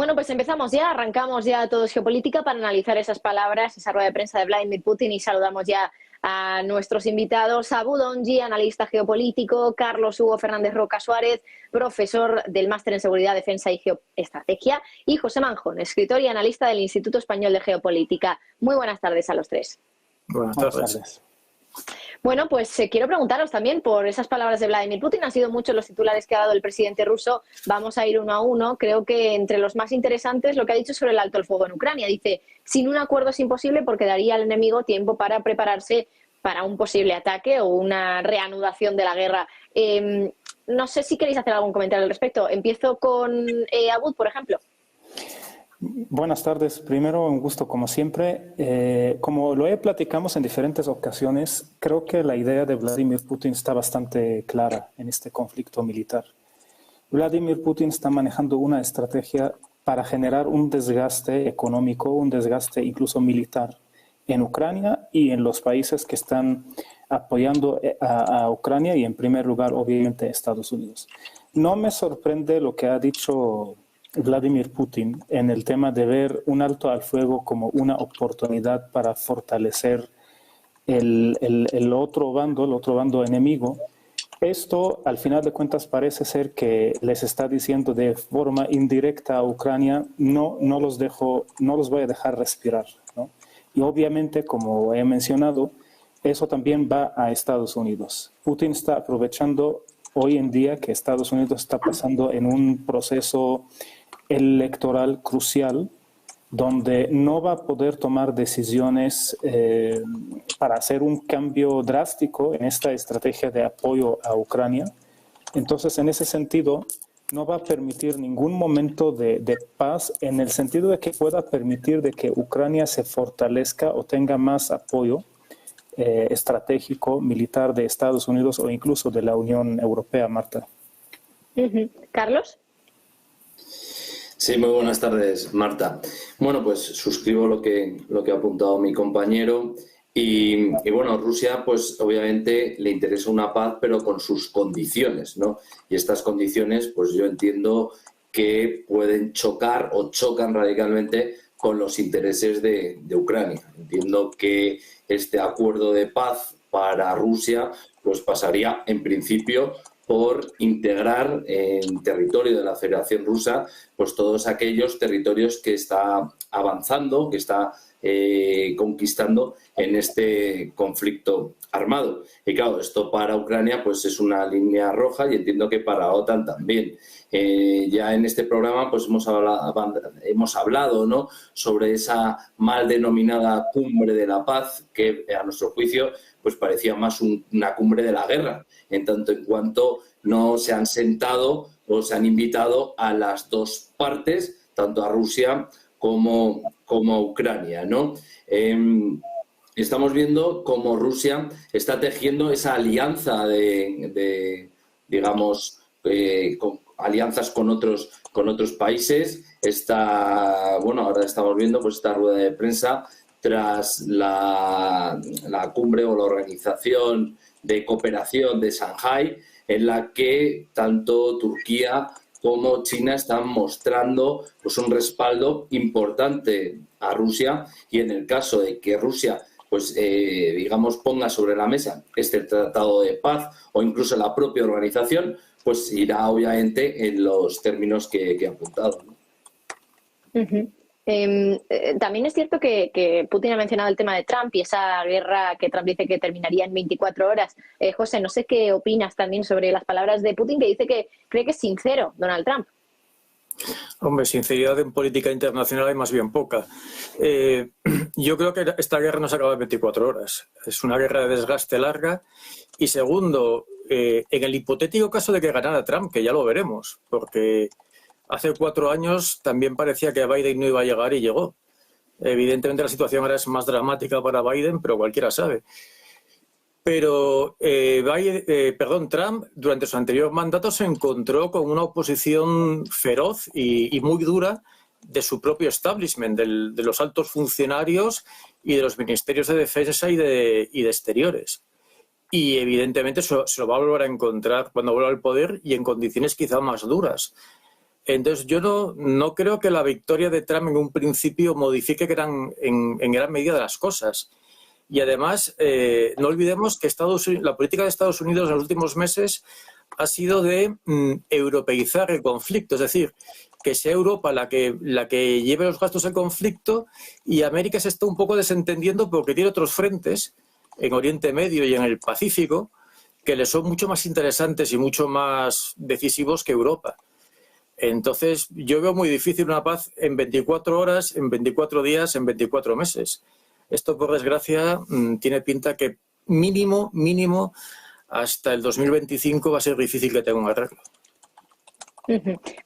Bueno, pues empezamos ya, arrancamos ya Todo es Geopolítica para analizar esas palabras, esa rueda de prensa de Vladimir Putin, y saludamos ya a nuestros invitados, a Abu Donji, analista geopolítico, Carlos Hugo Fernández Roca Suárez, profesor del Máster en Seguridad, Defensa y Geoestrategia, y José Manjón, escritor y analista del Instituto Español de Geopolítica. Muy buenas tardes a los tres. Buenas tardes. Bueno, pues quiero preguntaros también por esas palabras de Vladimir Putin. Han sido muchos los titulares que ha dado el presidente ruso. Vamos a ir uno a uno. Creo que entre los más interesantes lo que ha dicho sobre el alto el fuego en Ucrania. Dice, sin un acuerdo es imposible porque daría al enemigo tiempo para prepararse para un posible ataque o una reanudación de la guerra. No sé si queréis hacer algún comentario al respecto. Empiezo con Abud, por ejemplo. Buenas tardes. Primero, un gusto como siempre. Como lo platicamos en diferentes ocasiones, creo que la idea de Vladimir Putin está bastante clara en este conflicto militar. Vladimir Putin está manejando una estrategia para generar un desgaste económico, un desgaste incluso militar en Ucrania y en los países que están apoyando a Ucrania y en primer lugar, obviamente, Estados Unidos. No me sorprende lo que ha dicho Vladimir Putin en el tema de ver un alto al fuego como una oportunidad para fortalecer el otro bando enemigo. Esto, al final de cuentas, parece ser que les está diciendo de forma indirecta a Ucrania, no los voy a dejar respirar, ¿no? Y obviamente, como he mencionado, eso también va a Estados Unidos. Putin está aprovechando hoy en día que Estados Unidos está pasando en un proceso electoral crucial donde no va a poder tomar decisiones para hacer un cambio drástico en esta estrategia de apoyo a Ucrania. Entonces, en ese sentido, no va a permitir ningún momento de paz en el sentido de que pueda permitir de que Ucrania se fortalezca o tenga más apoyo estratégico, militar de Estados Unidos o incluso de la Unión Europea, Marta. ¿Carlos? Sí, muy buenas tardes, Marta. Bueno, pues suscribo lo que ha apuntado mi compañero y bueno, Rusia pues obviamente le interesa una paz pero con sus condiciones, ¿no? Y estas condiciones pues yo entiendo que pueden chocar o chocan radicalmente con los intereses de Ucrania. Entiendo que este acuerdo de paz para Rusia pues pasaría en principio por integrar en territorio de la Federación Rusa pues todos aquellos territorios que está avanzando, que está conquistando en este conflicto armado. Y claro, esto para Ucrania pues es una línea roja y entiendo que para la OTAN también. Ya en este programa pues hemos hablado, ¿no?, sobre esa mal denominada cumbre de la paz que a nuestro juicio pues parecía más una cumbre de la guerra, en tanto en cuanto no se han sentado o se han invitado a las dos partes, tanto a Rusia como a Ucrania, ¿no? Estamos viendo cómo Rusia está tejiendo esa alianza digamos, alianzas con otros países. Ahora estamos viendo pues esta rueda de prensa tras la cumbre o la organización de cooperación de Shanghái, en la que tanto Turquía como China están mostrando pues un respaldo importante a Rusia, y en el caso de que Rusia pues ponga sobre la mesa este tratado de paz o incluso la propia organización, pues irá obviamente en los términos que he apuntado, ¿no? También es cierto que Putin ha mencionado el tema de Trump y esa guerra que Trump dice que terminaría en 24 horas. José, no sé qué opinas también sobre las palabras de Putin, que dice que cree que es sincero Donald Trump. Hombre, sinceridad en política internacional hay más bien poca. Yo creo que esta guerra no se acaba en 24 horas. Es una guerra de desgaste larga. Y segundo, en el hipotético caso de que ganara Trump, que ya lo veremos, porque hace 4 años también parecía que Biden no iba a llegar y llegó. Evidentemente la situación ahora es más dramática para Biden, pero cualquiera sabe. Pero Trump, durante su anterior mandato, se encontró con una oposición feroz y muy dura de su propio establishment, de los altos funcionarios y de los ministerios de defensa y de exteriores. Y evidentemente se lo va a volver a encontrar cuando vuelva al poder y en condiciones quizá más duras. Entonces, yo no creo que la victoria de Trump en un principio modifique en gran medida las cosas. Y además, no olvidemos que la política de Estados Unidos en los últimos meses ha sido de europeizar el conflicto, es decir, que sea Europa la que lleve los gastos del conflicto y América se está un poco desentendiendo porque tiene otros frentes en Oriente Medio y en el Pacífico que le son mucho más interesantes y mucho más decisivos que Europa. Entonces, yo veo muy difícil una paz en 24 horas, en 24 días, en 24 meses. Esto, por desgracia, tiene pinta que mínimo, hasta el 2025 va a ser difícil que tenga un arreglo.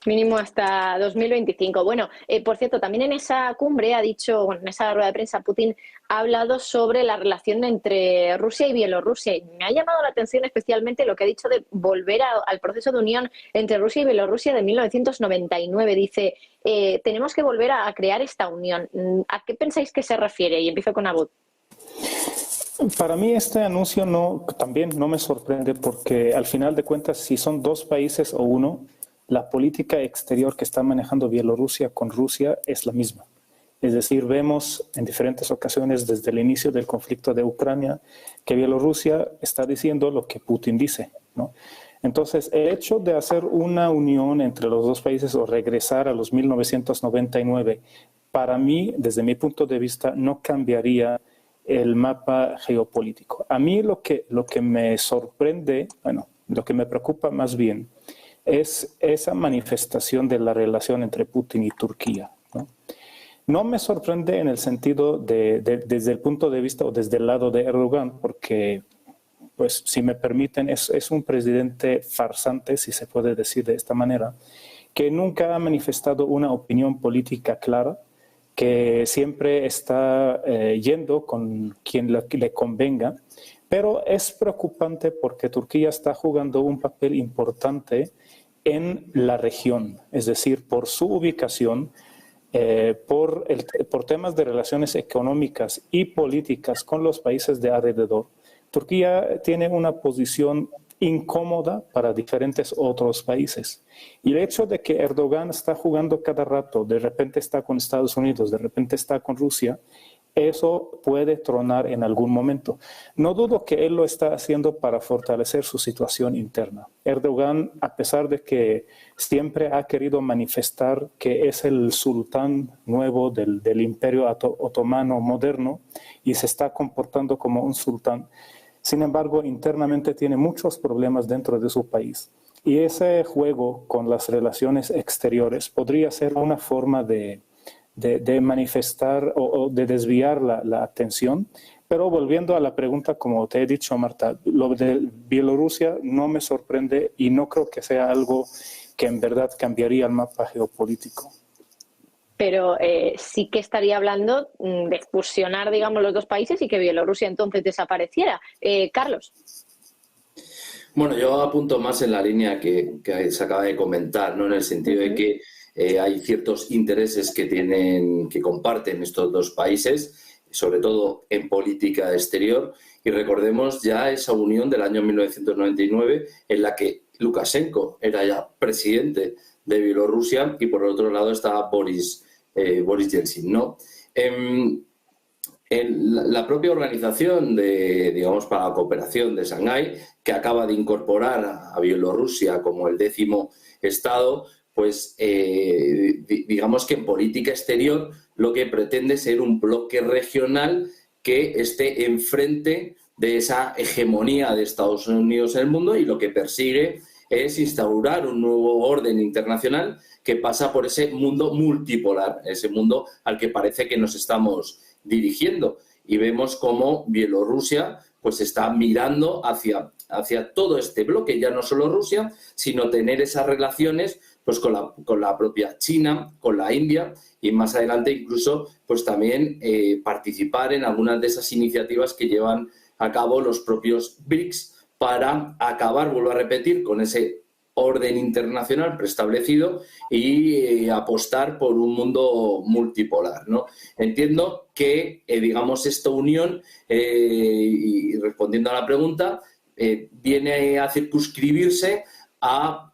Mínimo hasta 2025. Bueno, por cierto, también en esa cumbre ha dicho, bueno, en esa rueda de prensa, Putin ha hablado sobre la relación entre Rusia y Bielorrusia. Y me ha llamado la atención especialmente lo que ha dicho de volver al proceso de unión entre Rusia y Bielorrusia de 1999. Dice, tenemos que volver a crear esta unión. ¿A qué pensáis que se refiere? Y empiezo con Abud. Para mí este anuncio también no me sorprende porque al final de cuentas, si son dos países o uno, la política exterior que está manejando Bielorrusia con Rusia es la misma. Es decir, vemos en diferentes ocasiones desde el inicio del conflicto de Ucrania que Bielorrusia está diciendo lo que Putin dice, ¿no? Entonces, el hecho de hacer una unión entre los dos países o regresar a los 1999, para mí, desde mi punto de vista, no cambiaría el mapa geopolítico. A mí lo que me sorprende, lo que me preocupa más bien, es esa manifestación de la relación entre Putin y Turquía, ¿no? No me sorprende en el sentido desde el punto de vista o desde el lado de Erdogan, porque, pues, si me permiten, es un presidente farsante, si se puede decir de esta manera, que nunca ha manifestado una opinión política clara, que siempre está yendo con quien le convenga, pero es preocupante porque Turquía está jugando un papel importante en la región, es decir, por su ubicación, por temas de relaciones económicas y políticas con los países de alrededor. Turquía tiene una posición incómoda para diferentes otros países. Y el hecho de que Erdogan está jugando cada rato, de repente está con Estados Unidos, de repente está con Rusia, eso puede tronar en algún momento. No dudo que él lo está haciendo para fortalecer su situación interna. Erdogan, a pesar de que siempre ha querido manifestar que es el sultán nuevo del imperio otomano moderno y se está comportando como un sultán, sin embargo, internamente tiene muchos problemas dentro de su país. Y ese juego con las relaciones exteriores podría ser una forma de manifestar o de desviar la atención. Pero volviendo a la pregunta, como te he dicho, Marta, lo de Bielorrusia no me sorprende y no creo que sea algo que en verdad cambiaría el mapa geopolítico. Pero sí que estaría hablando de fusionar, digamos, los dos países y que Bielorrusia entonces desapareciera. Carlos. Bueno, yo apunto más en la línea que se acaba de comentar, ¿no? En el sentido de que hay ciertos intereses que comparten estos dos países, sobre todo en política exterior, y recordemos ya esa unión del año 1999 en la que Lukashenko era ya presidente de Bielorrusia y por otro lado estaba Boris Yeltsin, ¿no? En la propia organización para la cooperación de Shanghái, que acaba de incorporar a Bielorrusia como el 10º estado, pues digamos que en política exterior lo que pretende es ser un bloque regional que esté enfrente de esa hegemonía de Estados Unidos en el mundo, y lo que persigue es instaurar un nuevo orden internacional que pasa por ese mundo multipolar, ese mundo al que parece que nos estamos dirigiendo. Y vemos cómo Bielorrusia pues está mirando hacia todo este bloque, ya no solo Rusia, sino tener esas relaciones pues con la propia China, con la India, y más adelante incluso pues también participar en algunas de esas iniciativas que llevan a cabo los propios BRICS para acabar, vuelvo a repetir, con ese orden internacional preestablecido y apostar por un mundo multipolar, ¿no? Entiendo que, digamos, esta unión, y respondiendo a la pregunta, viene a circunscribirse a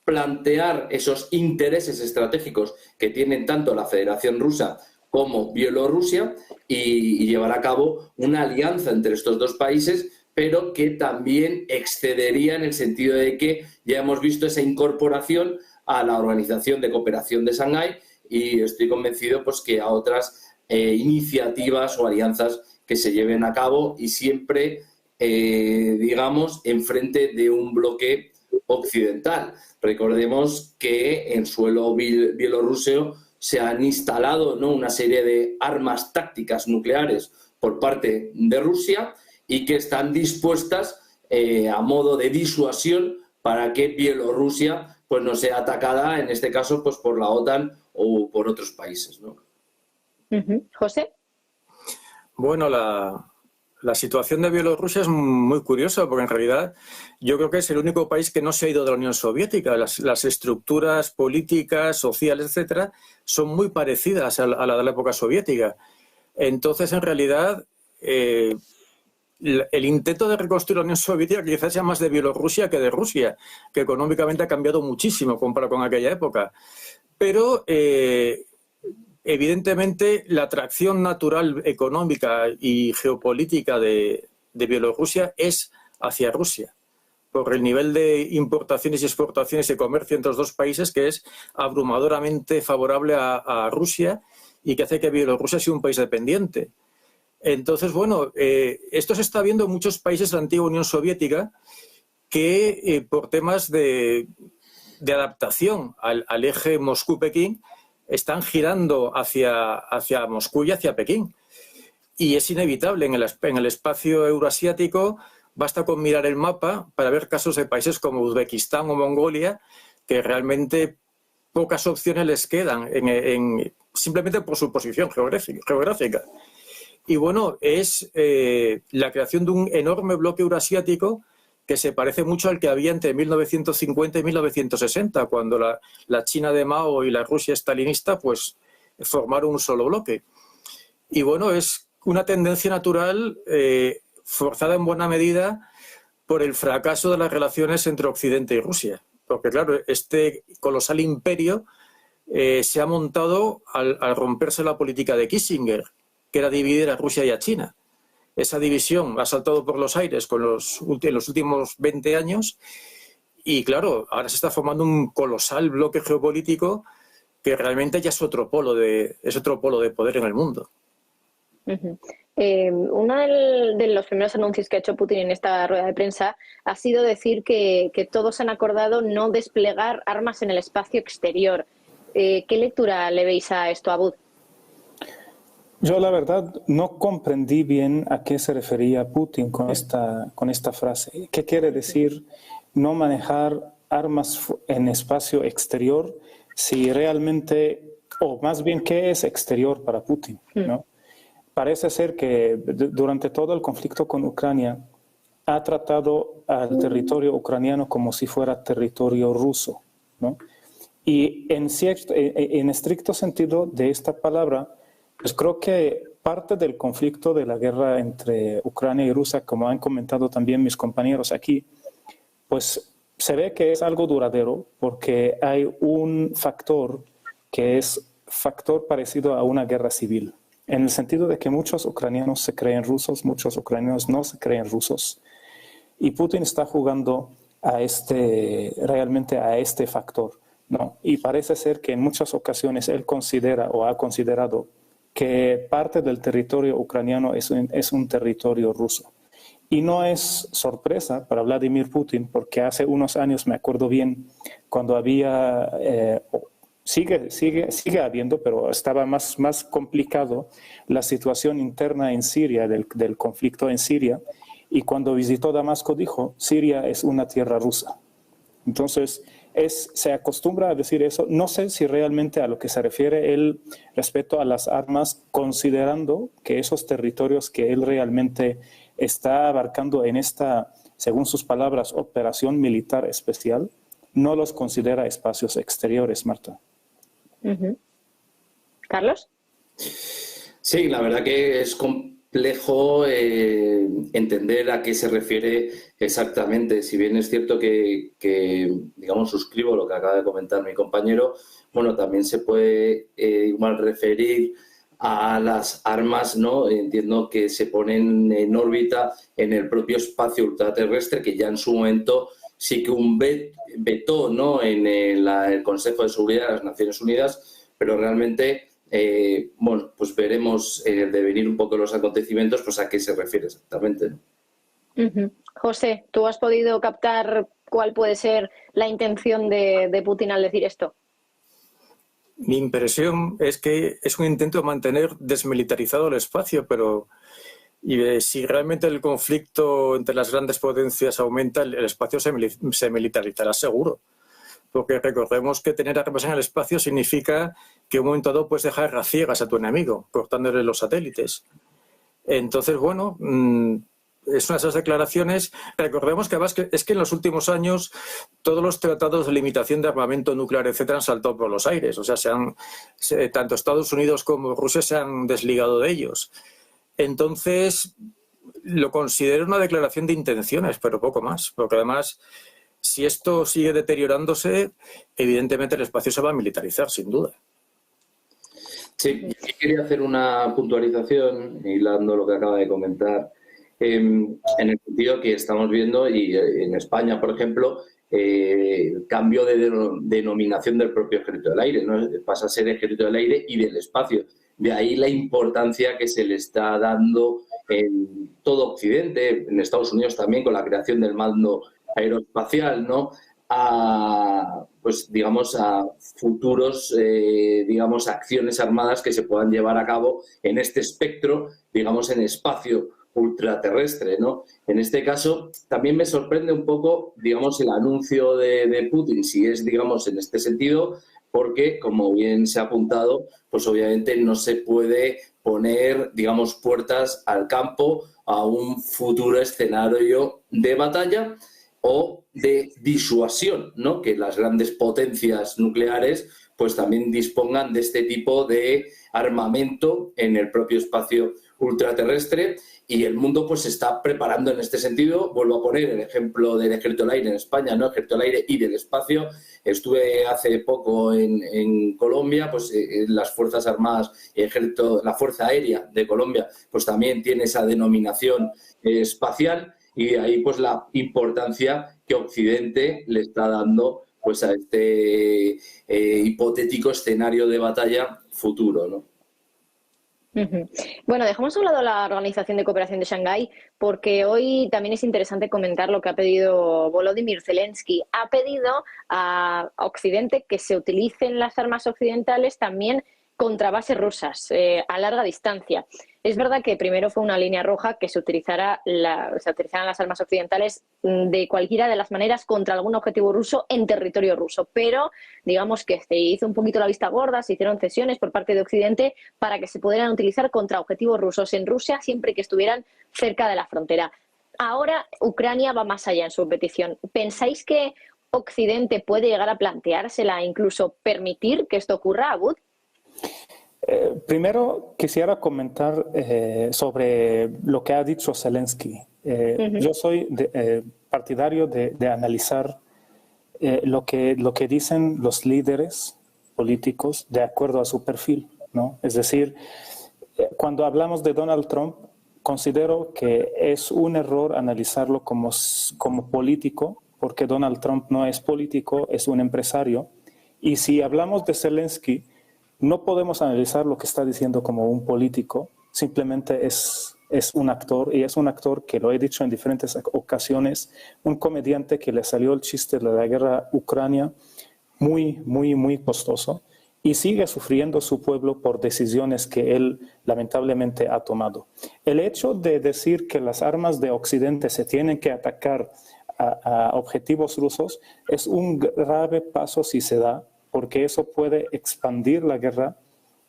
plantear esos intereses estratégicos que tienen tanto la Federación Rusa como Bielorrusia y llevar a cabo una alianza entre estos dos países, pero que también excedería en el sentido de que ya hemos visto esa incorporación a la Organización de Cooperación de Shanghái y estoy convencido pues, que a otras iniciativas o alianzas que se lleven a cabo y siempre, digamos, enfrente de un bloque occidental. Recordemos que en suelo bielorruso se han instalado, ¿no?, una serie de armas tácticas nucleares por parte de Rusia y que están dispuestas a modo de disuasión para que Bielorrusia pues, no sea atacada, en este caso, pues, por la OTAN o por otros países, ¿no? José. Bueno, la situación de Bielorrusia es muy curiosa porque en realidad yo creo que es el único país que no se ha ido de la Unión Soviética. Las estructuras políticas, sociales, etcétera, son muy parecidas a la de la época soviética. Entonces, en realidad, el intento de reconstruir la Unión Soviética quizás sea más de Bielorrusia que de Rusia, que económicamente ha cambiado muchísimo comparado con aquella época. Pero evidentemente, la atracción natural económica y geopolítica de Bielorrusia es hacia Rusia, por el nivel de importaciones y exportaciones y comercio entre los dos países que es abrumadoramente favorable a Rusia y que hace que Bielorrusia sea un país dependiente. Entonces, bueno, esto se está viendo en muchos países de la antigua Unión Soviética que por temas de adaptación al eje Moscú-Pekín están girando hacia Moscú y hacia Pekín. Y es inevitable, en el espacio euroasiático basta con mirar el mapa para ver casos de países como Uzbekistán o Mongolia que realmente pocas opciones les quedan simplemente por su posición geográfica. Y bueno, es la creación de un enorme bloque euroasiático que se parece mucho al que había entre 1950 y 1960, cuando la China de Mao y la Rusia stalinista pues, formaron un solo bloque. Y bueno, es una tendencia natural forzada en buena medida por el fracaso de las relaciones entre Occidente y Rusia. Porque claro, este colosal imperio se ha montado al romperse la política de Kissinger, que era dividir a Rusia y a China. Esa división ha saltado por los aires en los últimos 20 años y, claro, ahora se está formando un colosal bloque geopolítico que realmente ya es otro polo de poder en el mundo. Uno de los primeros anuncios que ha hecho Putin en esta rueda de prensa ha sido decir que todos han acordado no desplegar armas en el espacio exterior. ¿Qué lectura le veis a esto, Abud? Yo, la verdad, no comprendí bien a qué se refería Putin con esta frase. ¿Qué quiere decir no manejar armas en espacio exterior? Si realmente, o más bien, ¿qué es exterior para Putin, ¿no? Parece ser que durante todo el conflicto con Ucrania ha tratado al territorio ucraniano como si fuera territorio ruso, ¿no? Y en estricto sentido de esta palabra, pues creo que parte del conflicto de la guerra entre Ucrania y Rusia, como han comentado también mis compañeros aquí, pues se ve que es algo duradero porque hay un factor que es factor parecido a una guerra civil, en el sentido de que muchos ucranianos se creen rusos, muchos ucranianos no se creen rusos. Y Putin está jugando realmente a este factor, ¿no? Y parece ser que en muchas ocasiones él considera o ha considerado que parte del territorio ucraniano es un territorio ruso. Y no es sorpresa para Vladimir Putin, porque hace unos años, me acuerdo bien, cuando había, sigue habiendo, pero estaba más complicado la situación interna en Siria, del conflicto en Siria, y cuando visitó Damasco dijo, Siria es una tierra rusa. Entonces, se acostumbra a decir eso. No sé si realmente a lo que se refiere él respecto a las armas, considerando que esos territorios que él realmente está abarcando en esta, según sus palabras, operación militar especial, no los considera espacios exteriores, Marta. ¿Carlos? Sí, la verdad que es complejo entender a qué se refiere exactamente. Si bien es cierto que, digamos, suscribo lo que acaba de comentar mi compañero, bueno, también se puede igual referir a las armas, ¿no? Entiendo que se ponen en órbita en el propio espacio ultraterrestre, que ya en su momento sí que un veto, ¿no? En el Consejo de Seguridad de las Naciones Unidas, pero realmente, bueno, pues veremos en el devenir un poco los acontecimientos, pues a qué se refiere exactamente, ¿no? José, ¿tú has podido captar cuál puede ser la intención de Putin al decir esto? Mi impresión es que es un intento de mantener desmilitarizado el espacio, pero si realmente el conflicto entre las grandes potencias aumenta, el espacio se militarizará seguro. Porque recordemos que tener armas en el espacio significa que en un momento dado puedes dejar a ciegas a tu enemigo, cortándole los satélites. Entonces, bueno, es una de esas declaraciones. Recordemos que además es que en los últimos años todos los tratados de limitación de armamento nuclear, etcétera, han saltado por los aires. O sea, tanto Estados Unidos como Rusia se han desligado de ellos. Entonces, lo considero una declaración de intenciones, pero poco más. Porque además, si esto sigue deteriorándose, evidentemente el espacio se va a militarizar, sin duda. Sí, yo quería hacer una puntualización, hilando lo que acaba de comentar, en el sentido que estamos viendo, y en España, por ejemplo, el cambio de denominación del propio Ejército del Aire, ¿no? Pasa a ser Ejército del Aire y del Espacio. De ahí la importancia que se le está dando en todo Occidente, en Estados Unidos también, con la creación del mando aeroespacial, ¿no? Pues digamos, a futuros, digamos, acciones armadas que se puedan llevar a cabo en este espectro, digamos, en espacio ultraterrestre, ¿no? En este caso, también me sorprende un poco, digamos, el anuncio de Putin, si es, digamos, en este sentido, porque, como bien se ha apuntado, pues obviamente no se puede poner, digamos, puertas al campo a un futuro escenario de batalla o de disuasión, ¿no? Que las grandes potencias nucleares pues también dispongan de este tipo de armamento en el propio espacio ultraterrestre, y el mundo pues se está preparando en este sentido. Vuelvo a poner el ejemplo del Ejército del Aire en España, ¿no? Ejército del Aire y del espacio. Estuve hace poco en Colombia, pues las Fuerzas Armadas, la Fuerza Aérea de Colombia, pues también tiene esa denominación espacial, y de ahí pues la importancia que Occidente le está dando pues a este hipotético escenario de batalla futuro, ¿no? Bueno, dejamos a un lado la Organización de Cooperación de Shanghái, porque hoy también es interesante comentar lo que ha pedido Volodymyr Zelensky. Ha pedido a Occidente que se utilicen las armas occidentales también contra bases rusas a larga distancia. Es verdad que primero fue una línea roja que se utilizaran las armas occidentales de cualquiera de las maneras contra algún objetivo ruso en territorio ruso, pero digamos que se hizo un poquito la vista gorda, se hicieron cesiones por parte de Occidente para que se pudieran utilizar contra objetivos rusos en Rusia siempre que estuvieran cerca de la frontera. Ahora Ucrania va más allá en su petición. ¿Pensáis que Occidente puede llegar a planteársela e incluso permitir que esto ocurra, Abud? Primero quisiera comentar sobre lo que ha dicho Zelensky. Yo soy partidario de analizar lo que dicen los líderes políticos de acuerdo a su perfil, ¿no? Es decir, cuando hablamos de Donald Trump, considero que es un error analizarlo como político, porque Donald Trump no es político, es un empresario. Y si hablamos de Zelensky, no podemos analizar lo que está diciendo como un político, simplemente es un actor, y es un actor que lo he dicho en diferentes ocasiones, un comediante que le salió el chiste de la guerra Ucrania muy, muy, muy costoso, y sigue sufriendo su pueblo por decisiones que él lamentablemente ha tomado. El hecho de decir que las armas de Occidente se tienen que atacar a objetivos rusos es un grave paso si se da, porque eso puede expandir la guerra,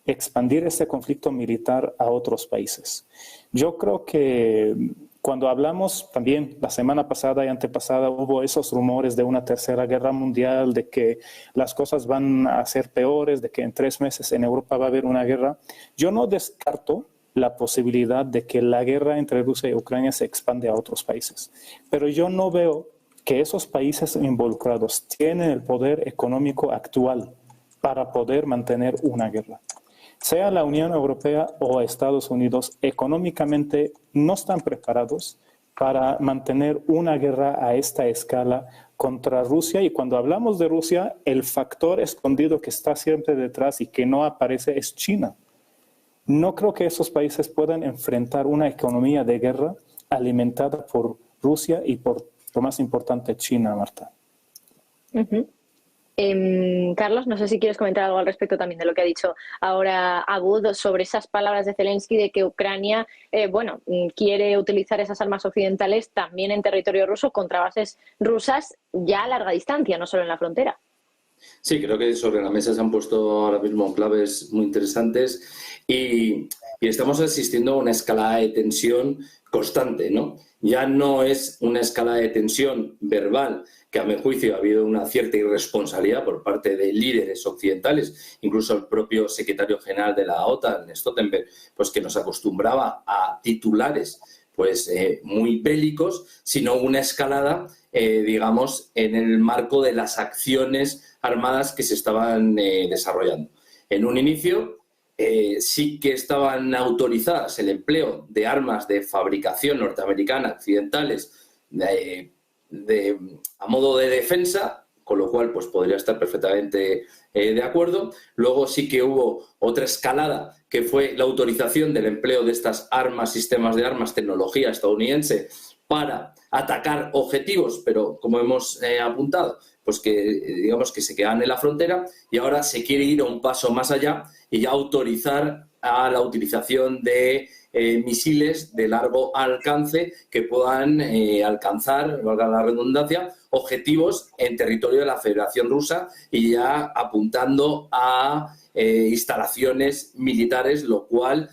expandir este conflicto militar a otros países. Yo creo que cuando hablamos también la semana pasada y antepasada hubo esos rumores de una tercera guerra mundial, de que las cosas van a ser peores, de que en 3 meses en Europa va a haber una guerra. Yo no descarto la posibilidad de que la guerra entre Rusia y Ucrania se expande a otros países. Pero yo no veo que esos países involucrados tienen el poder económico actual para poder mantener una guerra. Sea la Unión Europea o Estados Unidos, económicamente no están preparados para mantener una guerra a esta escala contra Rusia. Y cuando hablamos de Rusia, el factor escondido que está siempre detrás y que no aparece es China. No creo que esos países puedan enfrentar una economía de guerra alimentada por Rusia y por, lo más importante, China, Marta. Carlos, no sé si quieres comentar algo al respecto también de lo que ha dicho ahora Abud sobre esas palabras de Zelensky de que Ucrania quiere utilizar esas armas occidentales también en territorio ruso contra bases rusas ya a larga distancia, no solo en la frontera. Sí, creo que sobre la mesa se han puesto ahora mismo claves muy interesantes y estamos asistiendo a una escalada de tensión constante, ¿no? Ya no es una escalada de tensión verbal, que a mi juicio ha habido una cierta irresponsabilidad por parte de líderes occidentales, incluso el propio secretario general de la OTAN, Stoltenberg, pues que nos acostumbraba a titulares pues muy bélicos, sino una escalada, digamos, en el marco de las acciones armadas que se estaban desarrollando. En un inicio sí que estaban autorizadas el empleo de armas de fabricación norteamericana occidentales a modo de defensa, con lo cual pues podría estar perfectamente de acuerdo. Luego sí que hubo otra escalada, que fue la autorización del empleo de estas armas, sistemas de armas, tecnología estadounidense para atacar objetivos, pero como hemos apuntado, pues que digamos que se quedan en la frontera, y ahora se quiere ir a un paso más allá y ya autorizar a la utilización de misiles de largo alcance que puedan alcanzar, valga la redundancia, objetivos en territorio de la Federación Rusa y ya apuntando a instalaciones militares, lo cual,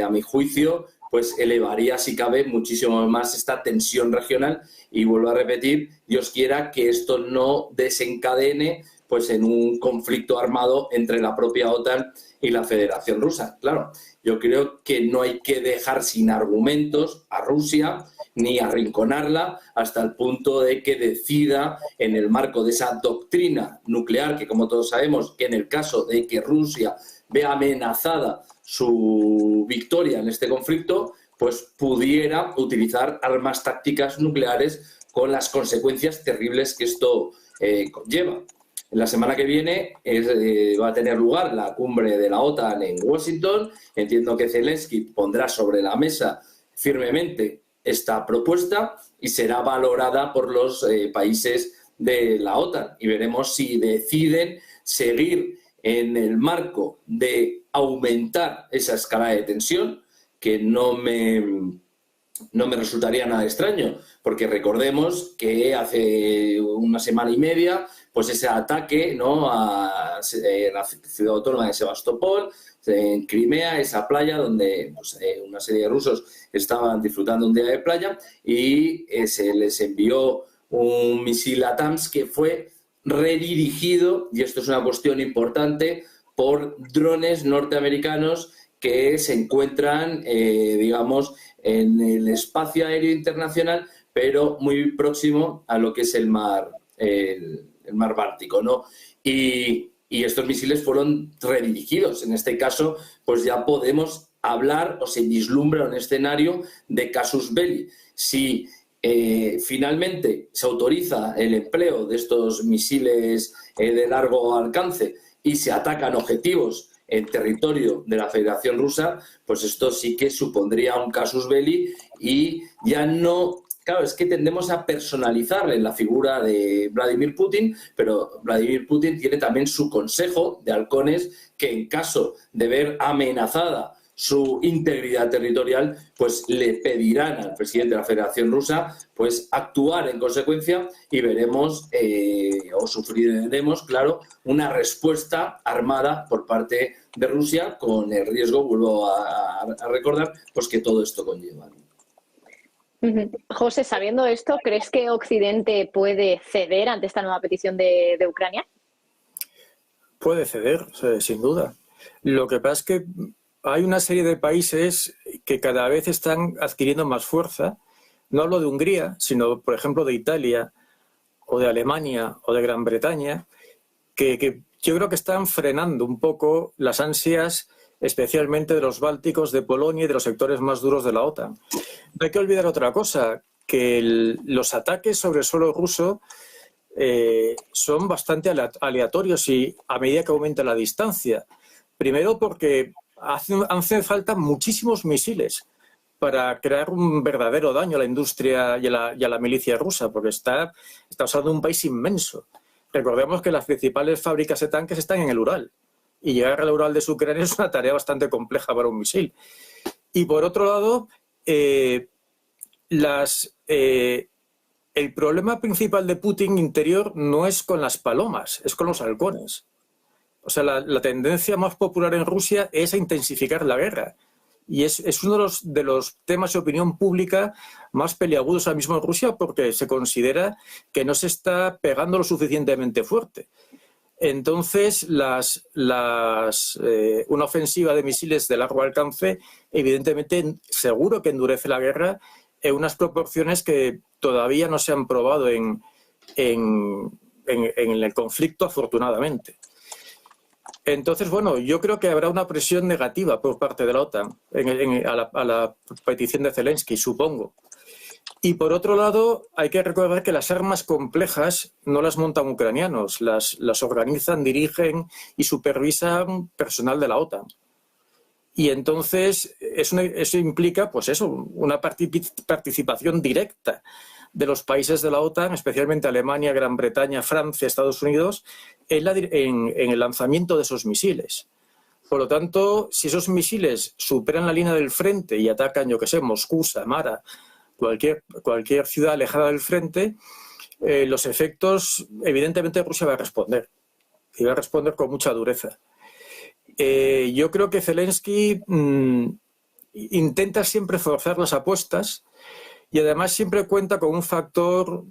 a mi juicio, pues elevaría, si cabe, muchísimo más esta tensión regional. Y vuelvo a repetir, Dios quiera que esto no desencadene pues en un conflicto armado entre la propia OTAN y la Federación Rusa. Claro, yo creo que no hay que dejar sin argumentos a Rusia ni arrinconarla hasta el punto de que decida, en el marco de esa doctrina nuclear, que como todos sabemos, que en el caso de que Rusia vea amenazada su victoria en este conflicto, pues pudiera utilizar armas tácticas nucleares con las consecuencias terribles que esto conlleva. La semana que viene va a tener lugar la cumbre de la OTAN en Washington. Entiendo que Zelensky pondrá sobre la mesa firmemente esta propuesta y será valorada por los países de la OTAN. Y veremos si deciden seguir en el marco de aumentar esa escala de tensión, que no me resultaría nada extraño, porque recordemos que hace una semana y media, pues ese ataque, ¿no?, a la ciudad autónoma de Sebastopol, en Crimea, esa playa donde pues, una serie de rusos estaban disfrutando un día de playa y se les envió un misil ATACMS que fue redirigido, y esto es una cuestión importante, por drones norteamericanos que se encuentran, digamos, en el espacio aéreo internacional, pero muy próximo a lo que es el mar Báltico, ¿no? Y estos misiles fueron redirigidos. En este caso, pues ya podemos hablar o se vislumbra un escenario de casus belli. Si finalmente se autoriza el empleo de estos misiles de largo alcance y se atacan objetivos en territorio de la Federación Rusa, pues esto sí que supondría un casus belli y ya no... Claro, es que tendemos a personalizarle la figura de Vladimir Putin, pero Vladimir Putin tiene también su consejo de halcones que en caso de ver amenazada su integridad territorial, pues le pedirán al presidente de la Federación Rusa pues actuar en consecuencia y veremos o sufriremos, claro, una respuesta armada por parte de Rusia con el riesgo, vuelvo a recordar, pues que todo esto conlleva. José, sabiendo esto, ¿crees que Occidente puede ceder ante esta nueva petición de Ucrania? Puede ceder, sin duda. Lo que pasa es que hay una serie de países que cada vez están adquiriendo más fuerza. No hablo de Hungría, sino, por ejemplo, de Italia o de Alemania o de Gran Bretaña, que yo creo que están frenando un poco las ansias, especialmente de los bálticos, de Polonia y de los sectores más duros de la OTAN. No hay que olvidar otra cosa, que los ataques sobre el suelo ruso son bastante aleatorios y a medida que aumenta la distancia. Primero porque hacen falta muchísimos misiles para crear un verdadero daño a la industria y a la milicia rusa, porque está usando un país inmenso. Recordemos que las principales fábricas de tanques están en el Ural, y llegar al Ural de Ucrania es una tarea bastante compleja para un misil. Y por otro lado, el problema principal de Putin interior no es con las palomas, es con los halcones. O sea, la tendencia más popular en Rusia es a intensificar la guerra. Y es uno de los temas de opinión pública más peliagudos ahora mismo en Rusia, porque se considera que no se está pegando lo suficientemente fuerte. Entonces, una ofensiva de misiles de largo alcance, evidentemente, seguro que endurece la guerra en unas proporciones que todavía no se han probado en el conflicto, afortunadamente. Entonces, bueno, yo creo que habrá una presión negativa por parte de la OTAN a la petición de Zelensky, supongo. Y por otro lado, hay que recordar que las armas complejas no las montan ucranianos, las organizan, dirigen y supervisan personal de la OTAN. Y entonces eso implica, pues eso, una participación directa de los países de la OTAN, especialmente Alemania, Gran Bretaña, Francia, Estados Unidos, en el lanzamiento de esos misiles. Por lo tanto, si esos misiles superan la línea del frente y atacan, yo que sé, Moscú, Samara, cualquier ciudad alejada del frente, los efectos, evidentemente Rusia va a responder. Y va a responder con mucha dureza. Yo creo que Zelensky intenta siempre forzar las apuestas y además siempre cuenta con un factor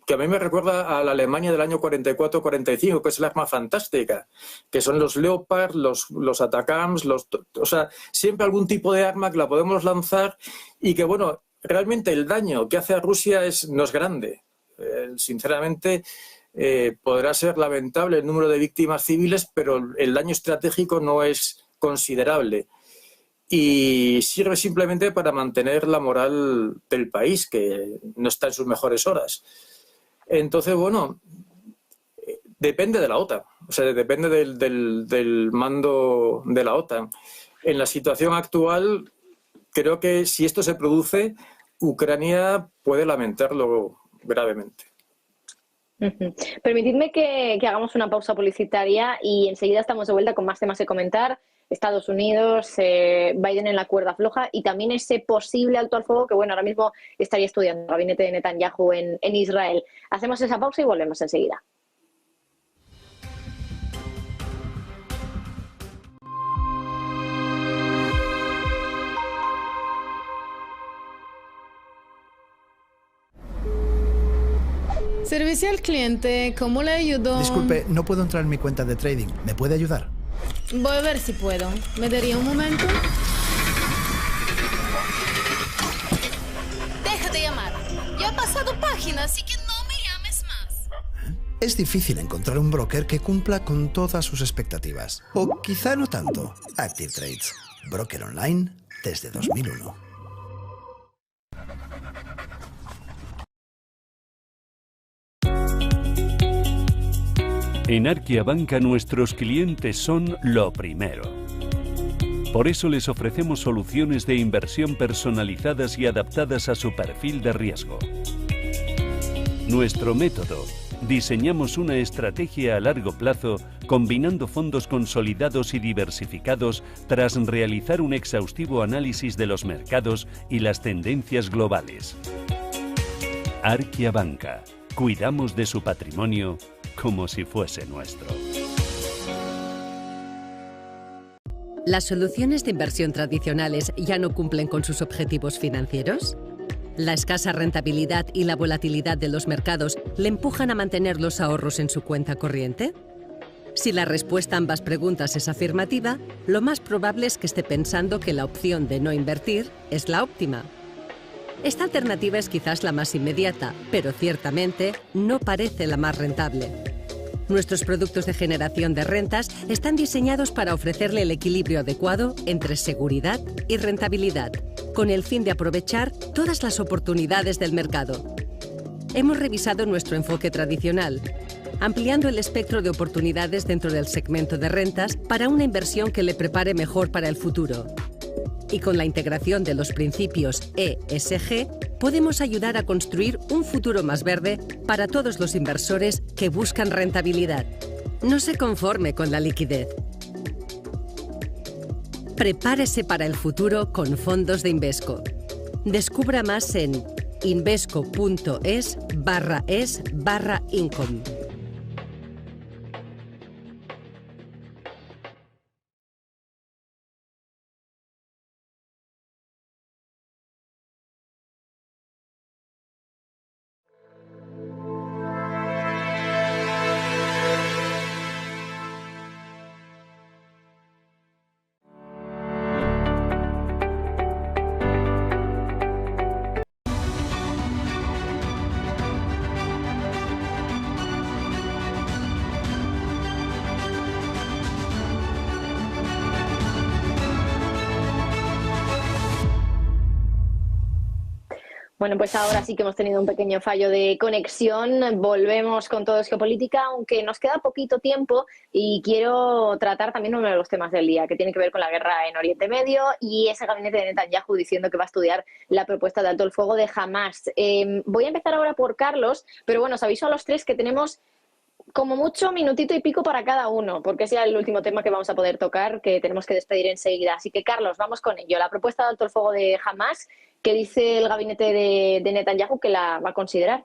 que a mí me recuerda a la Alemania del año 44-45, que es el arma fantástica, que son los Leopard, los Atacams, o sea, siempre algún tipo de arma que la podemos lanzar y que, bueno, realmente el daño que hace a Rusia no es grande. Sinceramente, podrá ser lamentable el número de víctimas civiles, pero el daño estratégico no es considerable. Y sirve simplemente para mantener la moral del país, que no está en sus mejores horas. Entonces, bueno, depende de la OTAN, o sea, depende del mando de la OTAN. En la situación actual, creo que si esto se produce, Ucrania puede lamentarlo gravemente. Permitidme que hagamos una pausa publicitaria y enseguida estamos de vuelta con más temas que comentar. Estados Unidos, Biden en la cuerda floja y también ese posible alto al fuego que, bueno, ahora mismo estaría estudiando el gabinete de Netanyahu en Israel. Hacemos esa pausa y volvemos enseguida. Servicio al cliente, ¿cómo le ayudo? Disculpe, no puedo entrar en mi cuenta de trading. ¿Me puede ayudar? Voy a ver si puedo. ¿Me daría un momento? Deja de llamar. Ya he pasado página, así que no me llames más. Es difícil encontrar un broker que cumpla con todas sus expectativas. O quizá no tanto. Active Trades. Broker online desde 2001. En Arquia Banca nuestros clientes son lo primero. Por eso les ofrecemos soluciones de inversión personalizadas y adaptadas a su perfil de riesgo. Nuestro método: diseñamos una estrategia a largo plazo combinando fondos consolidados y diversificados tras realizar un exhaustivo análisis de los mercados y las tendencias globales. Arquia Banca. Cuidamos de su patrimonio como si fuese nuestro. ¿Las soluciones de inversión tradicionales ya no cumplen con sus objetivos financieros? ¿La escasa rentabilidad y la volatilidad de los mercados le empujan a mantener los ahorros en su cuenta corriente? Si la respuesta a ambas preguntas es afirmativa, lo más probable es que esté pensando que la opción de no invertir es la óptima. Esta alternativa es quizás la más inmediata, pero ciertamente no parece la más rentable. Nuestros productos de generación de rentas están diseñados para ofrecerle el equilibrio adecuado entre seguridad y rentabilidad, con el fin de aprovechar todas las oportunidades del mercado. Hemos revisado nuestro enfoque tradicional, ampliando el espectro de oportunidades dentro del segmento de rentas para una inversión que le prepare mejor para el futuro. Y con la integración de los principios ESG, podemos ayudar a construir un futuro más verde para todos los inversores que buscan rentabilidad. No se conforme con la liquidez. Prepárese para el futuro con fondos de Invesco. Descubra más en invesco.es/income. Bueno, pues ahora sí que hemos tenido un pequeño fallo de conexión. Volvemos con Todo es Geopolítica, aunque nos queda poquito tiempo y quiero tratar también uno de los temas del día, que tiene que ver con la guerra en Oriente Medio y ese gabinete de Netanyahu diciendo que va a estudiar la propuesta de alto el fuego de Hamás. Voy a empezar ahora por Carlos, pero bueno, os aviso a los tres que tenemos como mucho minutito y pico para cada uno, porque es ya el último tema que vamos a poder tocar, que tenemos que despedir enseguida. Así que, Carlos, vamos con ello. La propuesta de alto el fuego de Hamás, que dice el gabinete de Netanyahu que la va a considerar.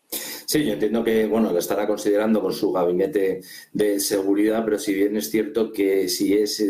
Sí, yo entiendo que lo estará considerando con su gabinete de seguridad, pero si bien es cierto que si es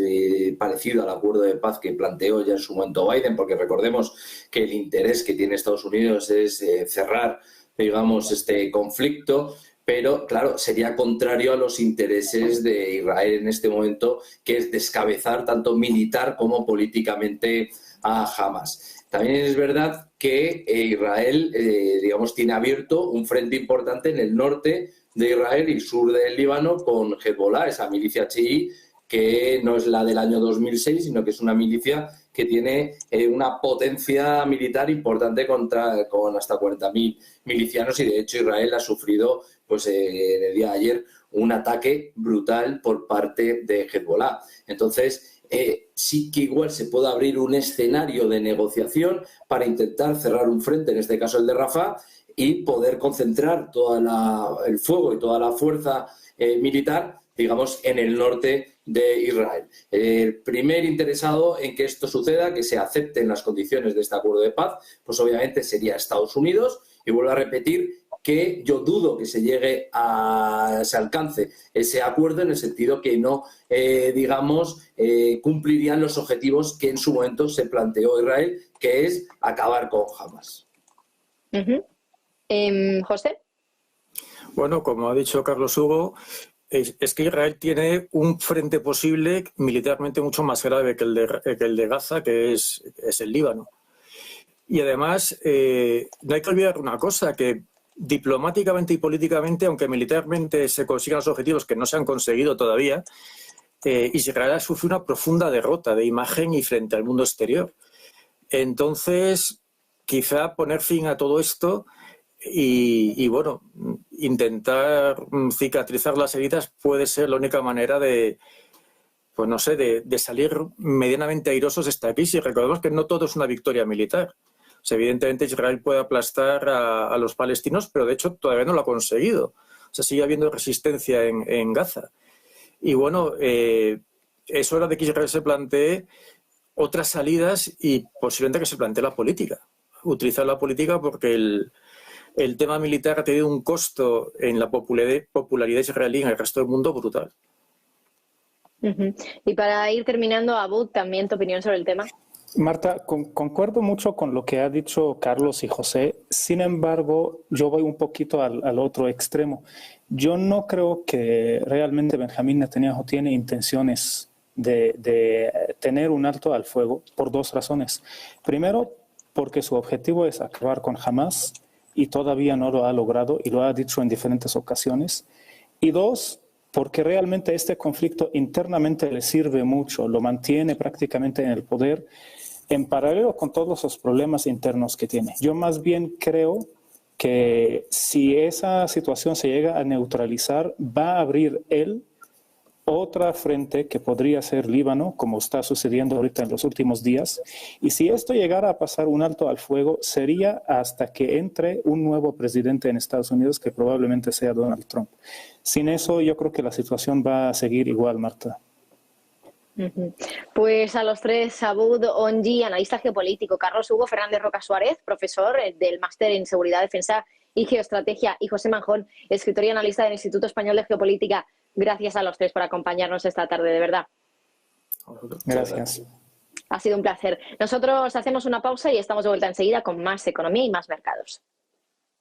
parecido al acuerdo de paz que planteó ya en su momento Biden, porque recordemos que el interés que tiene Estados Unidos es cerrar, digamos, este conflicto, pero claro, sería contrario a los intereses de Israel en este momento, que es descabezar tanto militar como políticamente a Hamás. También es verdad que Israel, digamos, tiene abierto un frente importante en el norte de Israel y sur del Líbano con Hezbollah, esa milicia chií, que no es la del año 2006, sino que es una milicia que tiene una potencia militar importante con hasta 40.000 milicianos y de hecho Israel ha sufrido en el día de ayer un ataque brutal por parte de Hezbollah. Entonces, sí que igual se puede abrir un escenario de negociación para intentar cerrar un frente, en este caso el de Rafah, y poder concentrar todo el fuego y toda la fuerza militar, digamos, en el norte de Israel. El primer interesado en que esto suceda, que se acepten las condiciones de este acuerdo de paz, pues obviamente sería Estados Unidos, y vuelvo a repetir que yo dudo que se alcance ese acuerdo en el sentido que no, cumplirían los objetivos que en su momento se planteó Israel, que es acabar con Hamás. José. Bueno, como ha dicho Carlos Hugo, es que Israel tiene un frente posible militarmente mucho más grave que el de Gaza, que es el Líbano. Y además, no hay que olvidar una cosa, que diplomáticamente y políticamente, aunque militarmente se consigan los objetivos que no se han conseguido todavía, Israel ha sufrido una profunda derrota de imagen y frente al mundo exterior. Entonces, quizá poner fin a todo esto y intentar cicatrizar las heridas puede ser la única manera de salir medianamente airosos de esta crisis. Recordemos que no todo es una victoria militar. O sea, evidentemente Israel puede aplastar a los palestinos, pero de hecho todavía no lo ha conseguido. O sea, sigue habiendo resistencia en Gaza. Y es hora de que Israel se plantee otras salidas y posiblemente que se plantee la política. Utilizar la política porque el tema militar ha tenido un costo en la popularidad israelí en el resto del mundo brutal. Y para ir terminando, Abud, también tu opinión sobre el tema. Marta, concuerdo mucho con lo que ha dicho Carlos y José. Sin embargo, yo voy un poquito al otro extremo. Yo no creo que realmente Benjamín Netanyahu tiene intenciones de tener un alto al fuego por dos razones. Primero, porque su objetivo es acabar con Hamas y todavía no lo ha logrado y lo ha dicho en diferentes ocasiones. Y dos, porque realmente este conflicto internamente le sirve mucho, lo mantiene prácticamente en el poder en paralelo con todos los problemas internos que tiene. Yo más bien creo que si esa situación se llega a neutralizar, va a abrir él otra frente que podría ser Líbano, como está sucediendo ahorita en los últimos días. Y si esto llegara a pasar un alto al fuego, sería hasta que entre un nuevo presidente en Estados Unidos, que probablemente sea Donald Trump. Sin eso, yo creo que la situación va a seguir igual, Marta. Pues a los tres, Saboud Ongi, analista geopolítico, Carlos Hugo Fernández Roca Suárez, profesor del máster en Seguridad, Defensa y Geoestrategia, y José Manjón, escritor y analista del Instituto Español de Geopolítica. Gracias a los tres por acompañarnos esta tarde, de verdad. Gracias. Ha sido un placer. Nosotros hacemos una pausa y estamos de vuelta enseguida con más economía y más mercados.